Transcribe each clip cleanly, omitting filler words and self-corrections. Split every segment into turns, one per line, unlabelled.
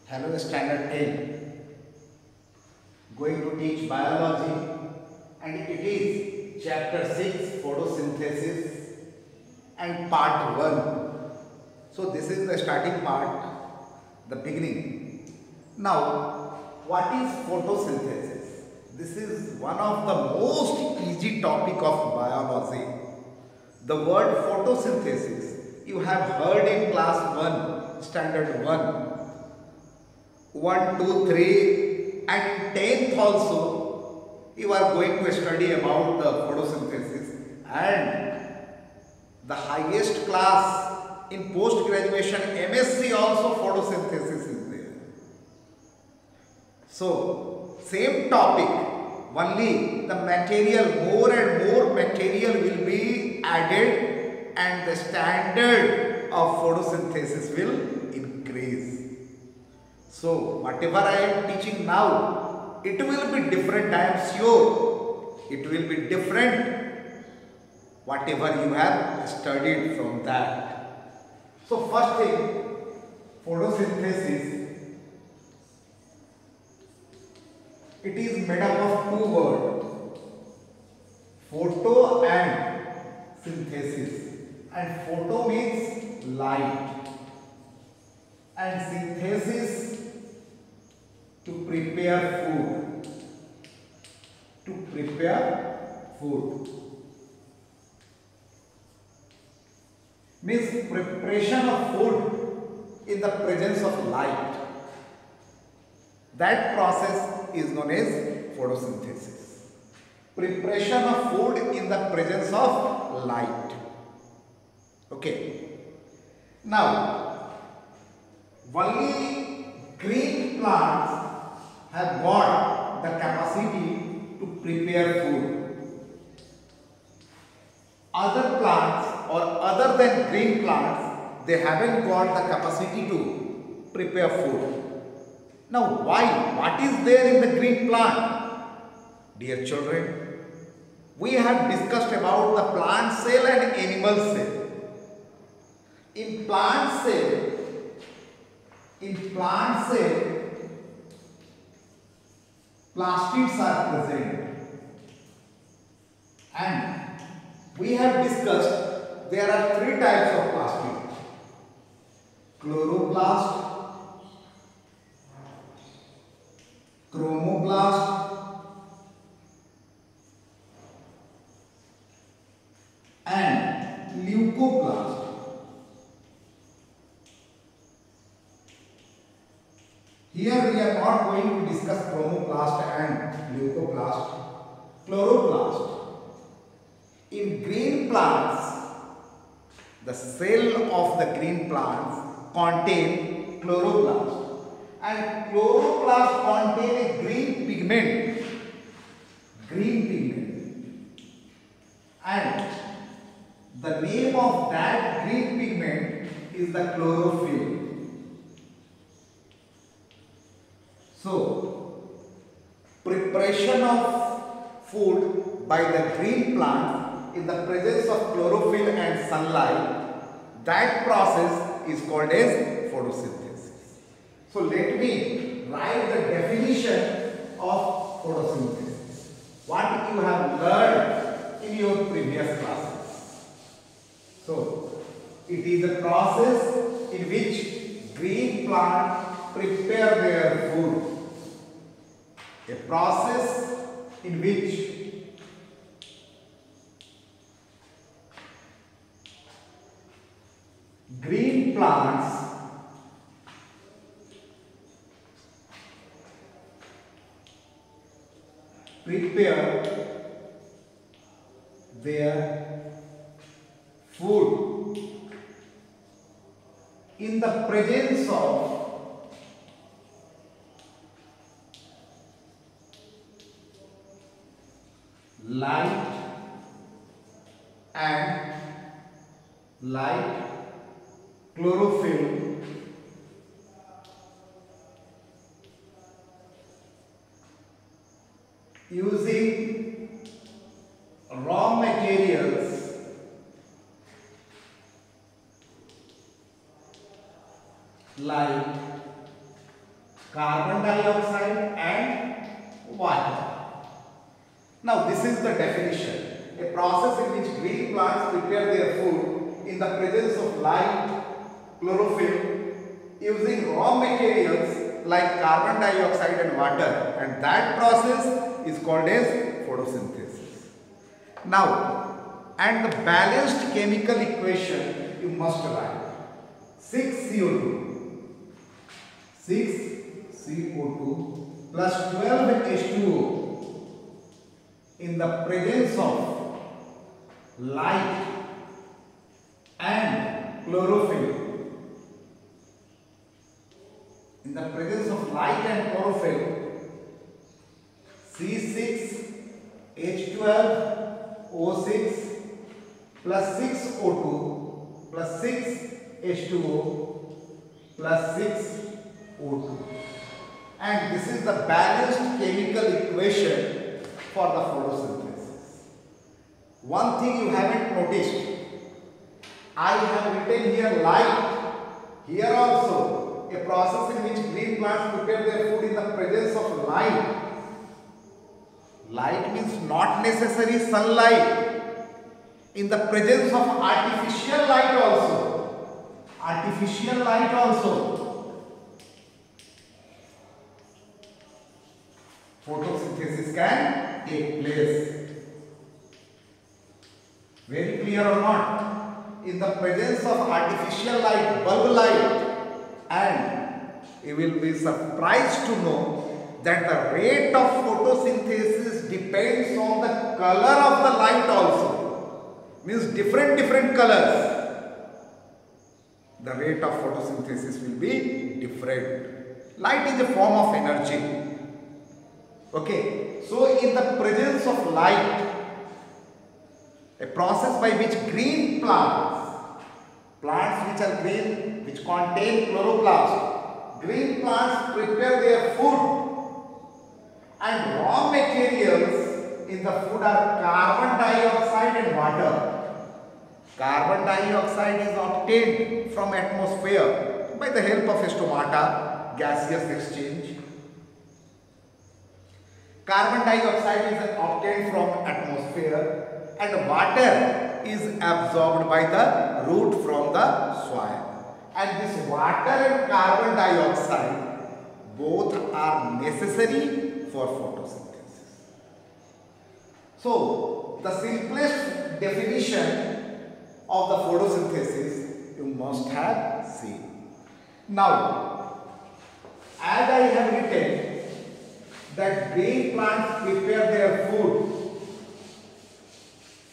Hello Standard 10, going to teach biology, and it is chapter 6 photosynthesis and part 1. So this is the starting part, the beginning. Now what is photosynthesis? This is one of the most easy topic of biology. The word photosynthesis you have heard in class 1, standard 1. 1, 2, 3 and 10th also you are going to study about the photosynthesis, and the highest class in post graduation MSc also photosynthesis is there. So same topic, only the material, more and more material will be added and the standard of photosynthesis will increase. So whatever I am teaching now, it will be different, I am sure. It will be different whatever you have studied from that. So first thing, photosynthesis, it is made up of two words, photo and synthesis. And photo means light and synthesis to prepare food. To prepare food means preparation of food in the presence of light. That process is known as photosynthesis. Preparation of food in the presence of light. Okay. Now, only green plants have got the capacity to prepare food. Other plants or other than green plants, they haven't got the capacity to prepare food. Now why? What is there in the green plant? Dear children, we have discussed about the plant cell and animal cell. In plant cell, plastids are present, and we have discussed there are three types of plastid: chloroplast, chromoplast and leucoplast. Here we are not going to discuss chromoplast and leucoplast. Chloroplast. In green plants, the cell of the green plants contain chloroplast, and chloroplast contain a green pigment. And the name of that green pigment is the chlorophyll. So, preparation of food by the green plant in the presence of chlorophyll and sunlight, that process is called as photosynthesis. So, let me write the definition of photosynthesis. What you have learned in your previous classes. So, it is a process in which green plants prepare their food. A process in which green plants prepare their food in the presence of light and chlorophyll using raw materials like carbon dioxide and water. Now this is the definition. A process in which green plants prepare their food in the presence of light, chlorophyll, using raw materials like carbon dioxide and water, and that process is called as photosynthesis. Now, and the balanced chemical equation you must write. 6CO2 plus 12 H2O in the presence of light and chlorophyll. In the presence of light and chlorophyll, C6H12O6 plus 6O2 plus 6H2O plus 6O2, and this is the balanced chemical equation for the photosynthesis. One thing you haven't noticed, I have written here light. Here also, a process in which green plants prepare their food in the presence of light. Light means not necessarily sunlight. In the presence of artificial light also. Artificial light also. Photosynthesis can take place. Very clear or not? In the presence of artificial light, bulb light, and you will be surprised to know that the rate of photosynthesis depends on the color of the light also. Means different colors. The rate of photosynthesis will be different. Light is a form of energy. Okay, so in the presence of light, a process by which green plants which are green, which contain chloroplast, green plants prepare their food, and raw materials in the food are carbon dioxide and water. Carbon dioxide is obtained from atmosphere by the help of stomata, gaseous exchange. Carbon dioxide is obtained from atmosphere, and water is absorbed by the root from the soil. And this water and carbon dioxide both are necessary for photosynthesis. So, the simplest definition of the photosynthesis you must have seen. Now, as I have written that green plants prepare their food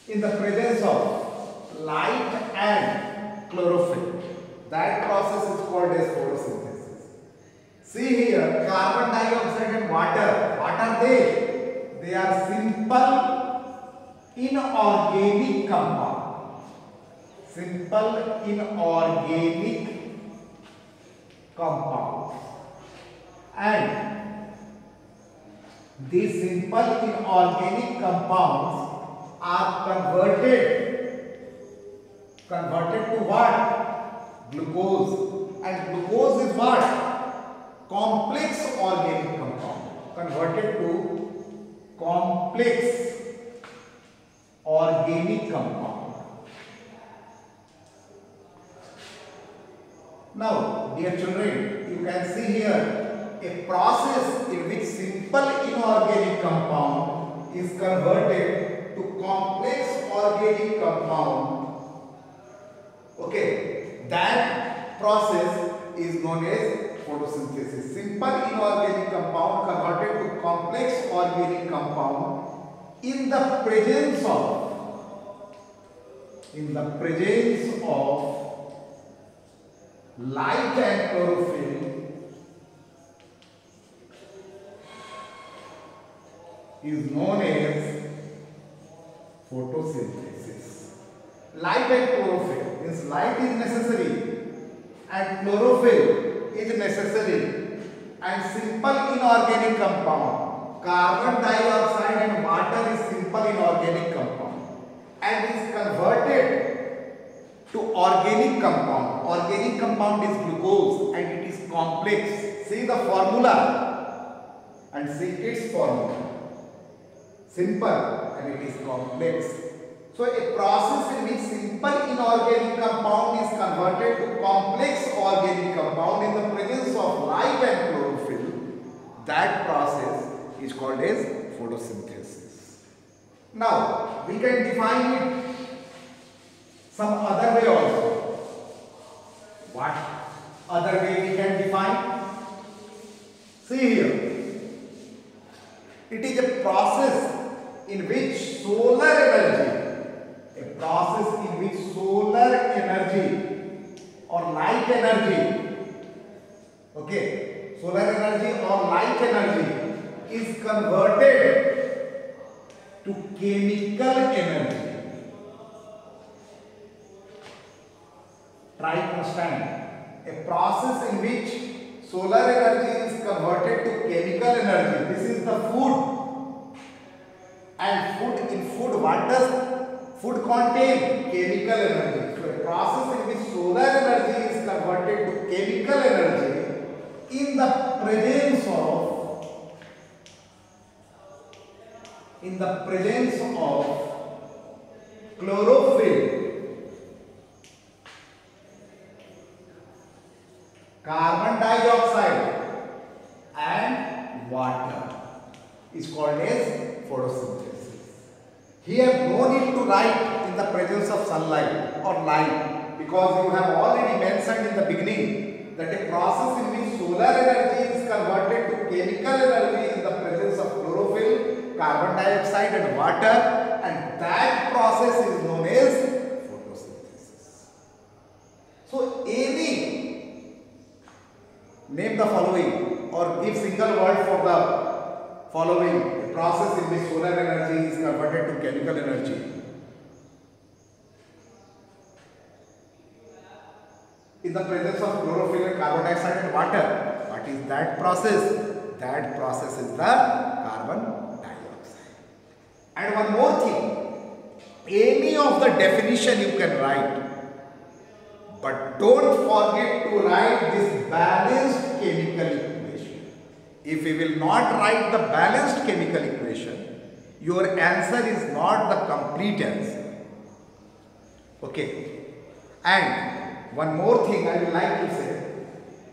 in the presence of light and chlorophyll. That process is called as photosynthesis. See here, carbon dioxide and water. What are they? They are simple inorganic compounds. Simple inorganic compounds. And these simple inorganic compounds are converted to what? Glucose. And glucose is what? Complex organic compound. Converted to complex organic compound. Now, dear children, you can see here a process in which simple inorganic compound is converted to complex organic compound. Okay, that process is known as photosynthesis. Simple inorganic compound converted to complex organic compound in the presence of light and chlorophyll is known as photosynthesis. Light and chlorophyll means light is necessary and chlorophyll is necessary, and simple inorganic compound, carbon dioxide and water is simple inorganic compound and is converted to organic compound. Organic compound is glucose and it is complex. See the formula and see its formula. Simple and it is complex. So a process in which simple inorganic compound is converted to complex organic compound in the presence of light and chlorophyll, that process is called as photosynthesis. Now we can define it some other way also. What other way we can define? See here. It is a process in which solar energy, or light energy, okay, solar energy or light energy is converted to chemical energy. Try to understand. A process in which solar energy is converted to chemical energy. This is the food. And in food, what does food contain? Chemical energy. So a process in which solar energy is converted to chemical energy in the presence of chlorophyll, carbon dioxide and water is called as photosynthesis. Here no need to write in the presence of sunlight or light, because you have already mentioned in the beginning that a process in which solar energy is converted to chemical energy in the presence of chlorophyll, carbon dioxide and water, and that process is known as photosynthesis. So name the following or give single word for the following. A process in which solar energy is converted to chemical energy. In the presence of chlorophyll and carbon dioxide and water. What is that process? That process is the carbon dioxide. And one more thing. Any of the definition you can write. But don't forget to write this balanced chemical equation. If you will not write the balanced chemical equation, your answer is not the complete answer. Okay. And one more thing I would like to say,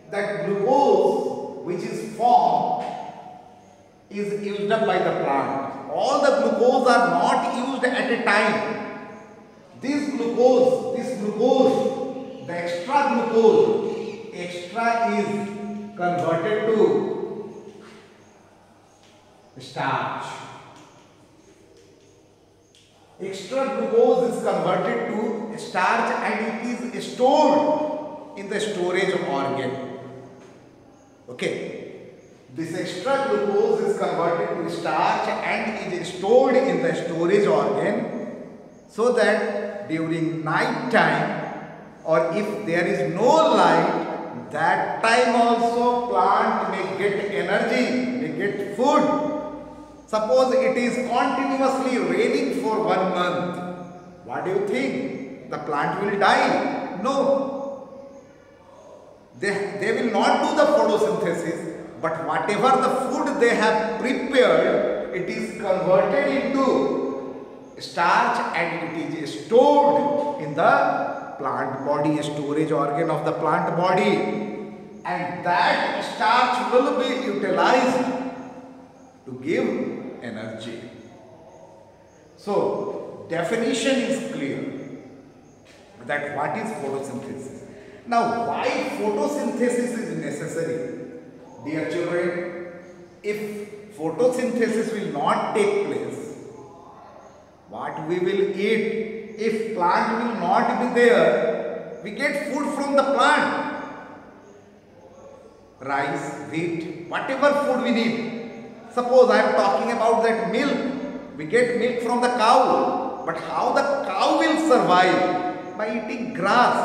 that glucose which is formed is used up by the plant. All the glucose are not used at a time. This glucose, the extra glucose, is converted to starch. Extra glucose is converted to starch and it is stored in the storage organ. Okay. This extra glucose is converted to starch and is stored in the storage organ, so that during night time or if there is no light, that time also plant may get energy, may get food. Suppose it is continuously raining for 1 month. What do you think? The plant will die? No. They will not do the photosynthesis, but whatever the food they have prepared, it is converted into starch and it is stored in the plant body, storage organ of the plant body, and that starch will be utilized to give energy. So definition is clear that what is photosynthesis. Now why photosynthesis is necessary? Dear children, if photosynthesis will not take place, what we will eat? If plant will not be there, we get food from the plant. Rice, wheat, whatever food we need. Suppose I am talking about that milk. We get milk from the cow. But how the cow will survive? By eating grass.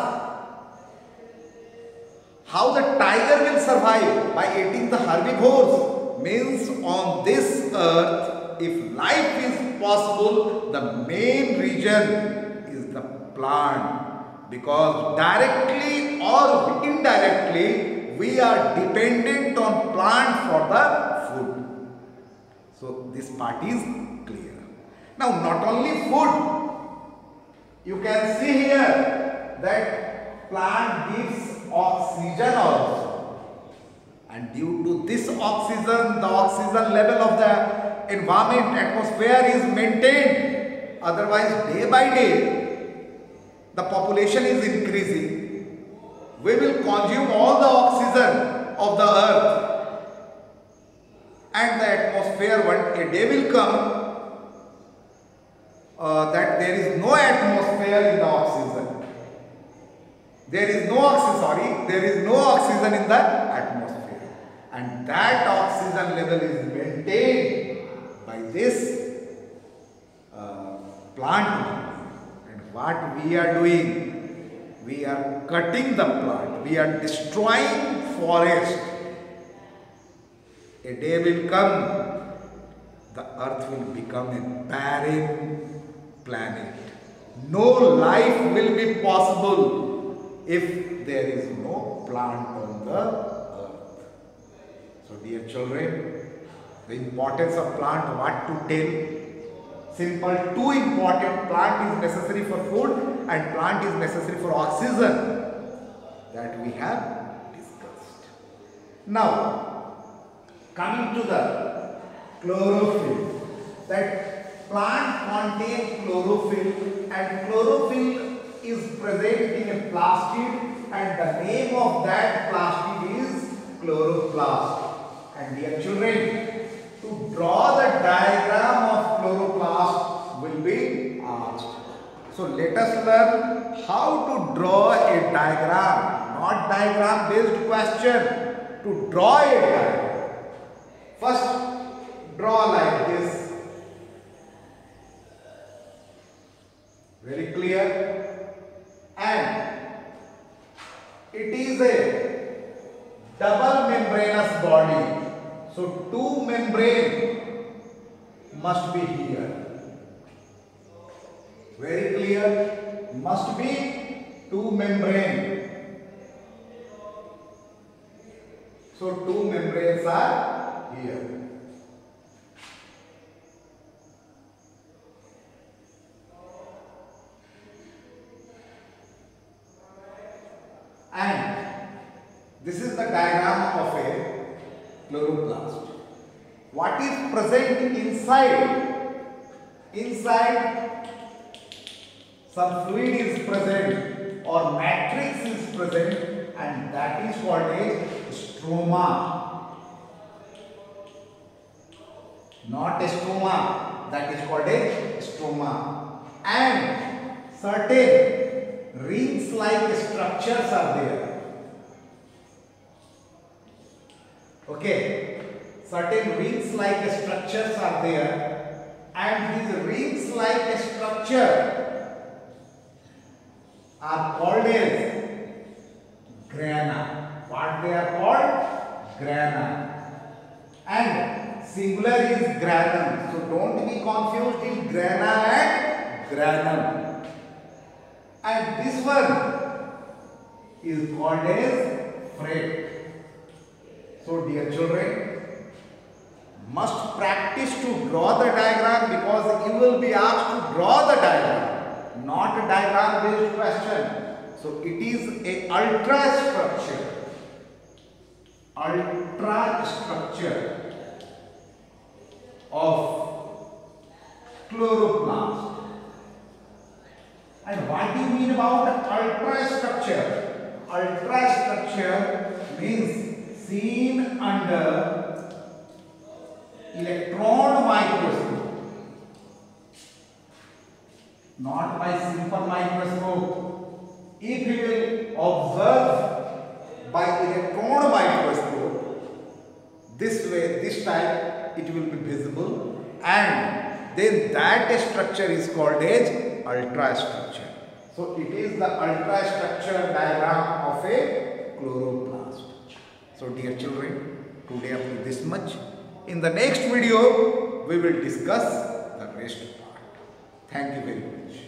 How the tiger will survive? By eating the herbivores. Means on this earth, if life is possible, the main region is the plant. because directly or indirectly we are dependent on plant for the food. So this part is clear. Now not only food, you can see here that plant gives oxygen also, and due to this oxygen, the oxygen level of the environment, atmosphere is maintained. Otherwise, day by day, the population is increasing. We will consume all the oxygen of the earth, and the atmosphere, one day will come that there is no atmosphere in the oxygen. There is no oxygen in the atmosphere, and that oxygen level is maintained by this plant. And what we are doing? We are cutting the plant. We are destroying forest. A day will come, the earth will become a barren planet. No life will be possible if there is no plant on the earth. So dear children, the importance of plant, what to tell? Simple, two important: plant is necessary for food and plant is necessary for oxygen, that we have discussed. Now coming to the chlorophyll, that plant contains chlorophyll, and chlorophyll is present in a plastid, and the name of that plastid is chloroplast. And dear children, to draw the diagram of chloroplast will be asked. So let us learn how to draw a diagram, not diagram based question, to draw a diagram. First, draw like this. Very clear? And it is a double membranous body. So two membrane must be here. Very clear? Must be two membrane. So two membranes are here. And this is the diagram of a chloroplast. What is present inside? Inside some fluid is present or matrix is present, and that is called a stroma. Not a stoma, that is called a stroma. And certain rings-like structures are there. Okay, certain rings-like structures are there, and these rings-like structure are called as grana. What they are called? Grana. And singular is granum. So don't be confused in grana and granum. And this one is called as fret. So dear children, must practice to draw the diagram, because you will be asked to draw the diagram, not a diagram based question. So it is a ultrastructure of chloroplast. And what do you mean about ultrastructure? Ultrastructure means seen under electron microscope, not by simple microscope. If you will observe by electron microscope, this way, this type, it will be visible, and then that structure is called as ultrastructure. So it is the ultrastructure diagram of a chloroplast. So dear children, today up to this much. In the next video, we will discuss the rest part. Thank you very much.